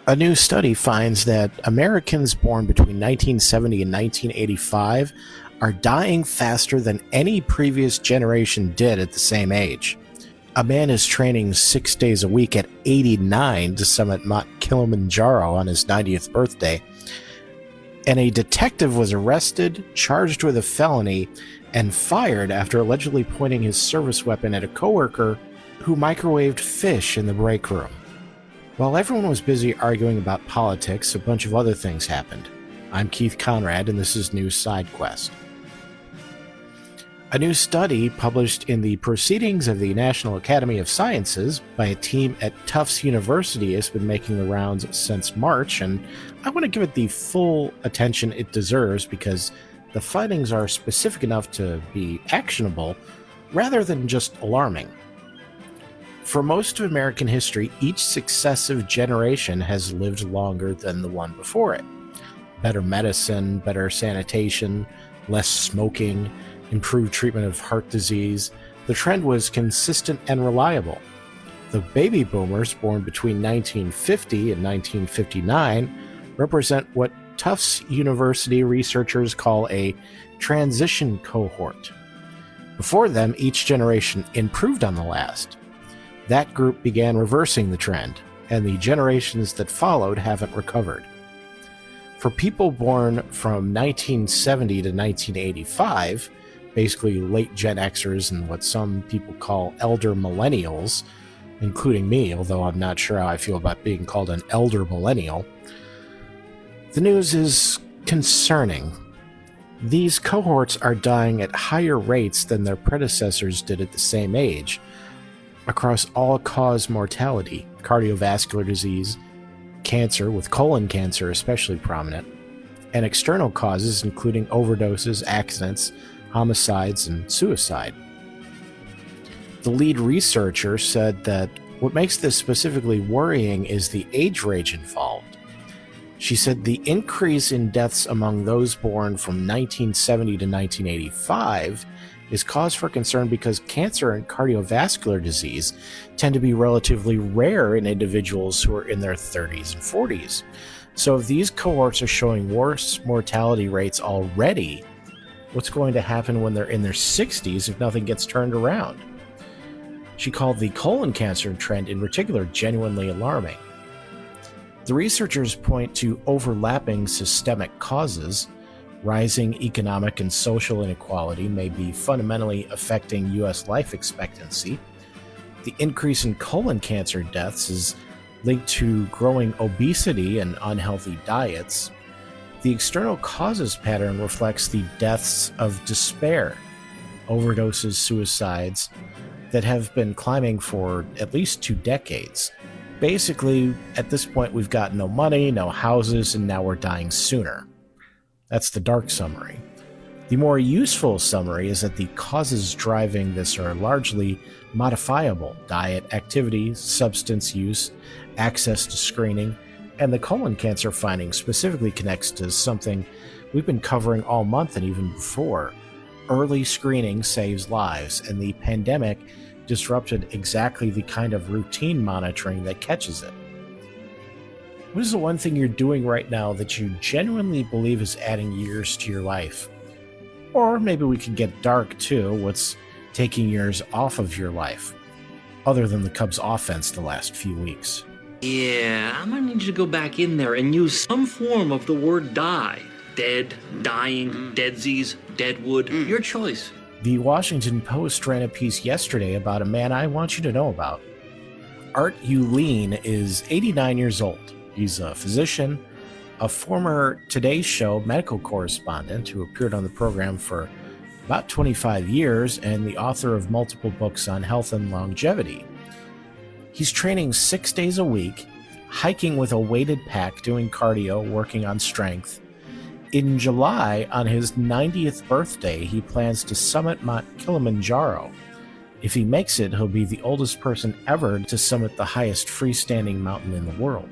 A new study finds that Americans born between 1970 and 1985 are dying faster than any previous generation did at the same age. A man is training 6 days a week at 89 to summit Mount Kilimanjaro on his 90th birthday, and a detective was arrested, charged with a felony, and fired after allegedly pointing his service weapon at a coworker who microwaved fish in the break room. While everyone was busy arguing about politics, a bunch of other things happened. I'm Keith Conrad, and this is News Side Quest. A new study published in the Proceedings of the National Academy of Sciences by a team at Tufts University has been making the rounds since March, and I want to give it the full attention it deserves because the findings are specific enough to be actionable rather than just alarming. For most of American history, each successive generation has lived longer than the one before it. Better medicine, better sanitation, less smoking, improved treatment of heart disease. The trend was consistent and reliable. The baby boomers born between 1950 and 1959 represent what Tufts University researchers call a transition cohort. Before them, each generation improved on the last. That group began reversing the trend, and the generations that followed haven't recovered. For people born from 1970 to 1985, basically late Gen Xers and what some people call Elder Millennials, including me, although I'm not sure how I feel about being called an Elder Millennial, the news is concerning. These cohorts are dying at higher rates than their predecessors did at the same age, across all-cause mortality, cardiovascular disease, cancer, with colon cancer especially prominent, and external causes including overdoses, accidents, homicides, and suicide. The lead researcher said that what makes this specifically worrying is the age range involved. She said the increase in deaths among those born from 1970 to 1985 is cause for concern because cancer and cardiovascular disease tend to be relatively rare in individuals who are in their 30s and 40s. So if these cohorts are showing worse mortality rates already, what's going to happen when they're in their 60s if nothing gets turned around? She called the colon cancer trend in particular genuinely alarming. The researchers point to overlapping systemic causes. Rising economic and social inequality may be fundamentally affecting U.S. life expectancy. The increase in colon cancer deaths is linked to growing obesity and unhealthy diets. The external causes pattern reflects the deaths of despair, overdoses, suicides that have been climbing for at least 2 decades. Basically, at this point, we've got no money, no houses, and now we're dying sooner. That's the dark summary. The more useful summary is that the causes driving this are largely modifiable: diet, activity, substance use, access to screening, and the colon cancer finding specifically connects to something we've been covering all month and even before. Early screening saves lives, and the pandemic disrupted exactly the kind of routine monitoring that catches it. What is the one thing you're doing right now that you genuinely believe is adding years to your life? Or maybe we could get dark too. What's taking years off of your life, other than the Cubs' offense the last few weeks? Yeah, I'm gonna need you to go back in there and use some form of the word die. Dead, dying, deadsies, deadwood, your choice. The Washington Post ran a piece yesterday about a man I want you to know about. Art Uleen is 89 years old. He's a physician, a former Today Show medical correspondent who appeared on the program for about 25 years, and the author of multiple books on health and longevity. He's training 6 days a week, hiking with a weighted pack, doing cardio, working on strength. In July, on his 90th birthday, he plans to summit Mount Kilimanjaro. If he makes it, he'll be the oldest person ever to summit the highest freestanding mountain in the world.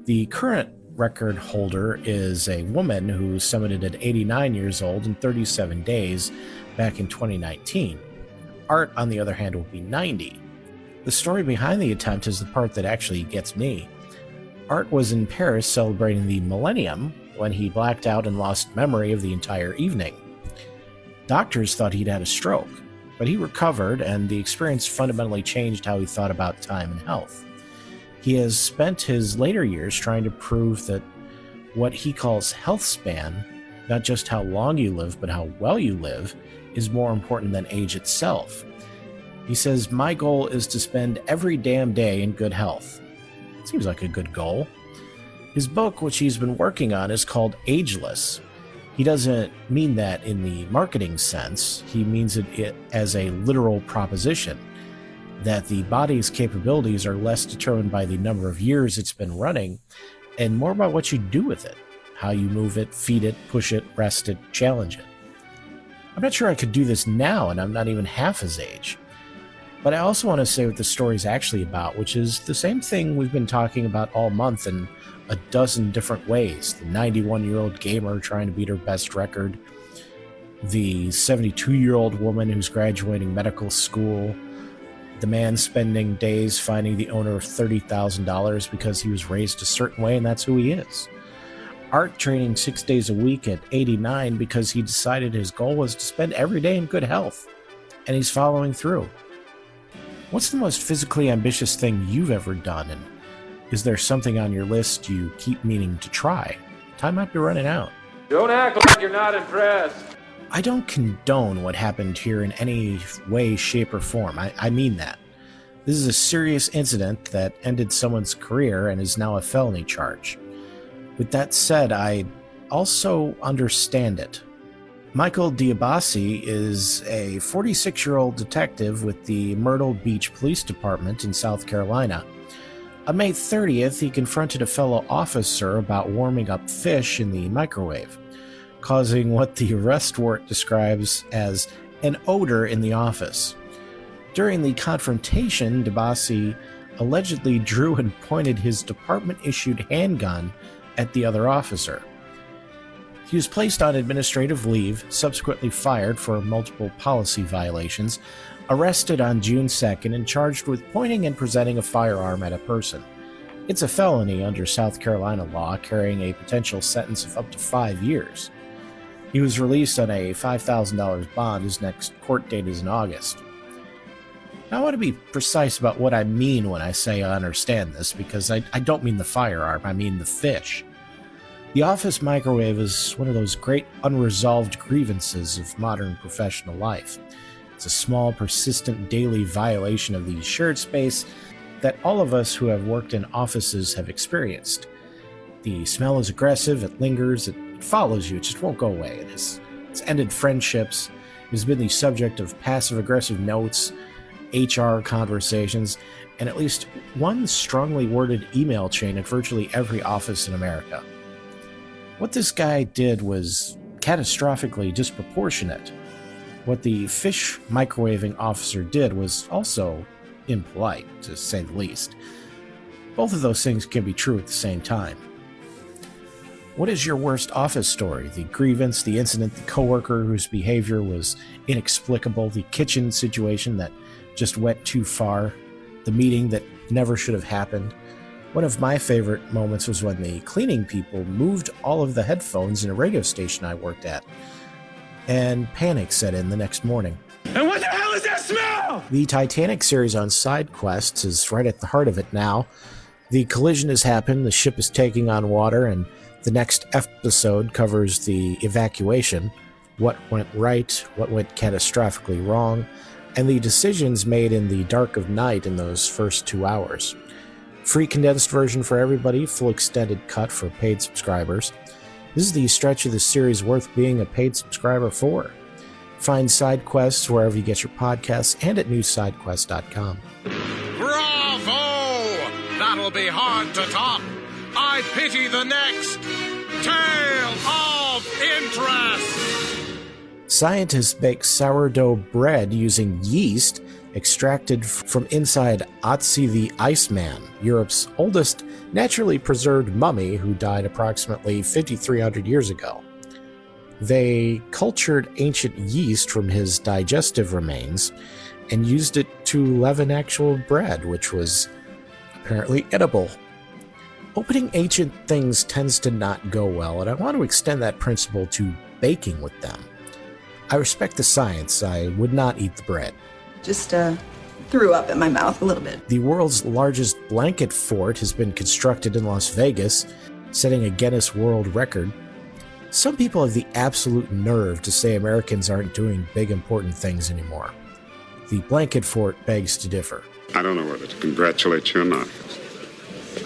The current record holder is a woman who summited at 89 years old in 37 days back in 2019. Art, on the other hand, will be 90. The story behind the attempt is the part that actually gets me. Art was in Paris celebrating the millennium when he blacked out and lost memory of the entire evening. Doctors thought he'd had a stroke, but he recovered, and the experience fundamentally changed how he thought about time and health. He has spent his later years trying to prove that what he calls health span, not just how long you live, but how well you live, is more important than age itself. He says, "My goal is to spend every damn day in good health." Seems like a good goal. His book, which he's been working on, is called Ageless. He doesn't mean that in the marketing sense. He means it as a literal proposition, that the body's capabilities are less determined by the number of years it's been running and more about what you do with it, how you move it, feed it, push it, rest it, challenge it. I'm not sure I could do this now, and I'm not even half his age. But I also want to say what the story's actually about, which is the same thing we've been talking about all month in a dozen different ways. The 91-year-old gamer trying to beat her best record, the 72-year-old woman who's graduating medical school, the man spending days finding the owner of $30,000 because he was raised a certain way and that's who he is. Art training 6 days a week at 89 because he decided his goal was to spend every day in good health, and he's following through. What's the most physically ambitious thing you've ever done, and is there something on your list you keep meaning to try? Time might be running out. Don't act like you're not impressed. I don't condone what happened here in any way, shape, or form. I mean that. This is a serious incident that ended someone's career and is now a felony charge. With that said, I also understand it. Michael Diabasi is a 46-year-old detective with the Myrtle Beach Police Department in South Carolina. On May 30th, he confronted a fellow officer about warming up fish in the microwave, causing what the arrest warrant describes as an odor in the office. During the confrontation, Diabasi allegedly drew and pointed his department-issued handgun at the other officer. He was placed on administrative leave, subsequently fired for multiple policy violations, arrested on June 2nd, and charged with pointing and presenting a firearm at a person. It's a felony under South Carolina law, carrying a potential sentence of up to 5 years. He was released on a $5,000 bond. His next court date is in August. Now, I want to be precise about what I mean when I say I understand this, because I don't mean the firearm, I mean the fish. The office microwave is one of those great unresolved grievances of modern professional life. It's a small, persistent daily violation of the shared space that all of us who have worked in offices have experienced. The smell is aggressive, it lingers, it follows you, it just won't go away. It's ended friendships, it has been the subject of passive-aggressive notes, HR conversations, and at least one strongly worded email chain at virtually every office in America. What this guy did was catastrophically disproportionate. What the fish microwaving officer did was also impolite, to say the least. Both of those things can be true at the same time. What is your worst office story? The grievance, the incident, the coworker whose behavior was inexplicable, the kitchen situation that just went too far, the meeting that never should have happened. One of my favorite moments was when the cleaning people moved all of the headphones in a radio station I worked at, and panic set in the next morning. And what the hell is that smell? The Titanic series on side quests is right at the heart of it now. The collision has happened, the ship is taking on water, and the next episode covers the evacuation, what went right, what went catastrophically wrong, and the decisions made in the dark of night in those first 2 hours. Free condensed version for everybody, full extended cut for paid subscribers. This is the stretch of the series worth being a paid subscriber for. Find side quests wherever you get your podcasts and at newsidequest.com. Bravo! That'll be hard to top. I pity the next tale of interest. Scientists bake sourdough bread using yeast extracted from inside Otzi the Iceman, Europe's oldest naturally preserved mummy who died approximately 5,300 years ago. They cultured ancient yeast from his digestive remains and used it to leaven actual bread, which was apparently edible. Opening ancient things tends to not go well, and I want to extend that principle to baking with them. I respect the science. I would not eat the bread. Just threw up in my mouth a little bit. The world's largest blanket fort has been constructed in Las Vegas, setting a Guinness World Record. Some people have the absolute nerve to say Americans aren't doing big important things anymore. The blanket fort begs to differ. I don't know whether to congratulate you or not.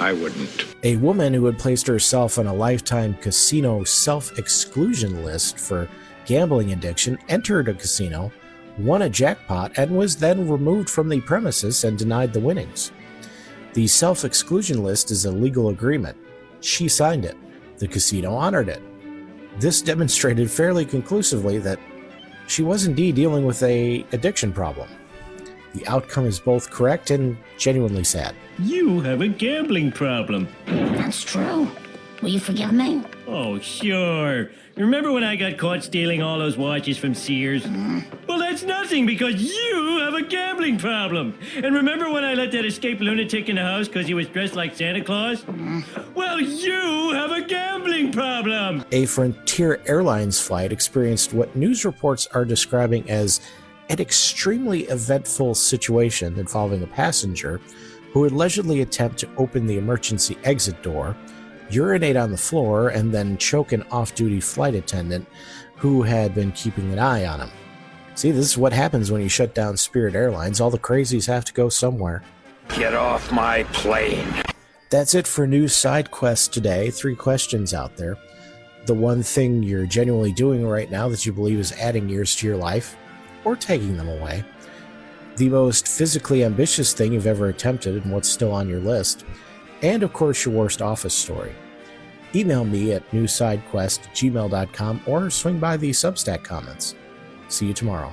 I wouldn't. A woman who had placed herself on a lifetime casino self-exclusion list for gambling addiction entered a casino, won a jackpot, and was then removed from the premises and denied the winnings. The self-exclusion list is a legal agreement. She signed it. The casino honored it. This demonstrated fairly conclusively that she was indeed dealing with an addiction problem. The outcome is both correct and genuinely sad. You have a gambling problem. That's true. Will you forgive me? Oh, sure. Remember when I got caught stealing all those watches from Sears? Well, that's nothing because you have a gambling problem. And remember when I let that escaped lunatic in the house because he was dressed like Santa Claus? Well, you have a gambling problem. A Frontier Airlines flight experienced what news reports are describing as an extremely eventful situation involving a passenger who would allegedly attempt to open the emergency exit door, urinate on the floor, and then choke an off-duty flight attendant who had been keeping an eye on him. See, this is what happens when you shut down Spirit Airlines. All the crazies have to go somewhere. Get off my plane. That's it for News Side Quest today. 3 questions out there. The one thing you're genuinely doing right now that you believe is adding years to your life, or taking them away. The most physically ambitious thing you've ever attempted and what's still on your list. And of course your worst office story. Email me at newsidequest@gmail.com or swing by the Substack comments. See you tomorrow.